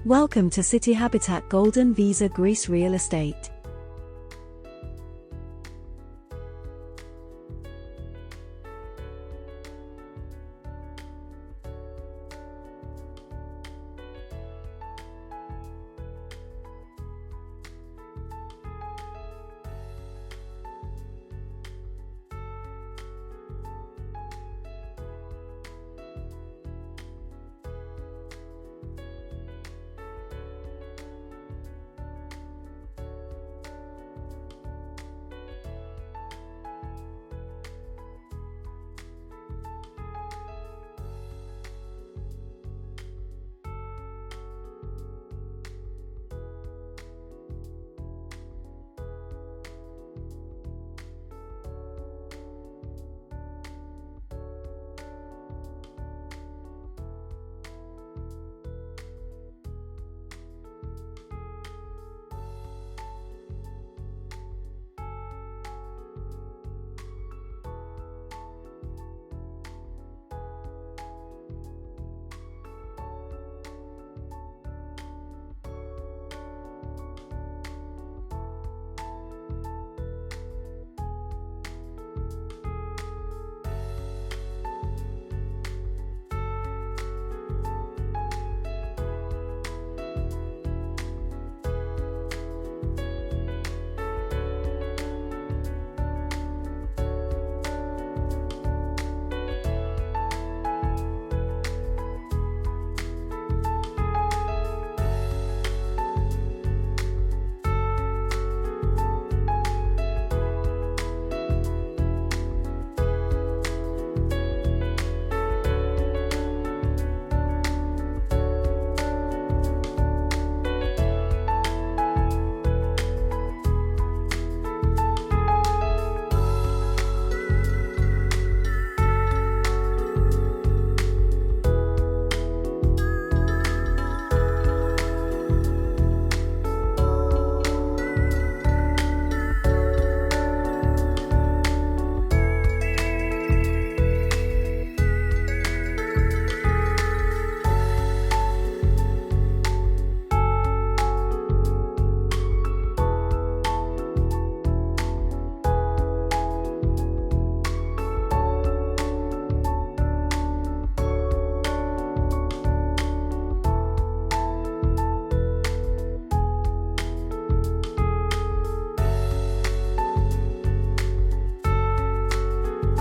Welcome to CITYHABITAT Golden Visa Greece Real Estate.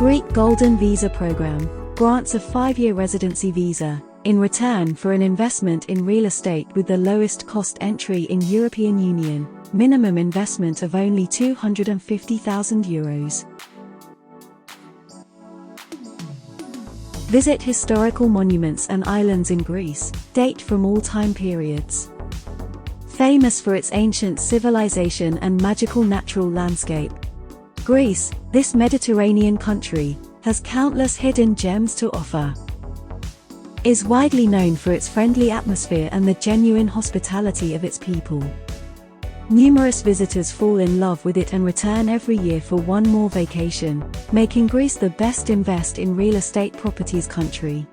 Greek Golden Visa Program grants a 5-year residency visa in return for an investment in real estate with the lowest cost entry in European Union, minimum investment of only €250,000. Visit historical monuments and islands in Greece, date from all time periods. Famous for its ancient civilization and magical natural landscape, Greece, this Mediterranean country, has countless hidden gems to offer. Is widely known for its friendly atmosphere and the genuine hospitality of its people. Numerous visitors fall in love with it and return every year for one more vacation, making Greece the best invest in real estate properties country.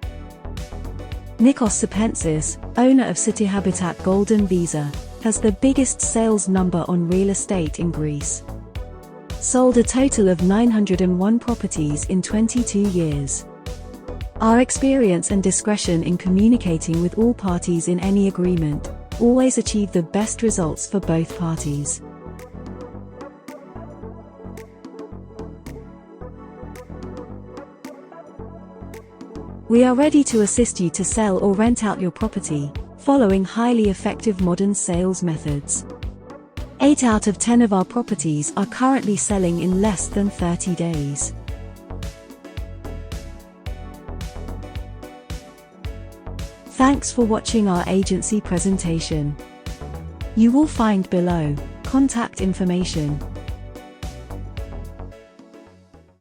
Nikos Sepentzis, owner of CITYHABITAT Golden Visa, has the biggest sales number on real estate in Greece. Sold a total of 901 properties in 22 years. Our experience and discretion in communicating with all parties in any agreement always achieve the best results for both parties. We are ready to assist you to sell or rent out your property, following highly effective modern sales methods. 8 out of 10 of our properties are currently selling in less than 30 days. Thanks for watching our agency presentation. You will find below contact information,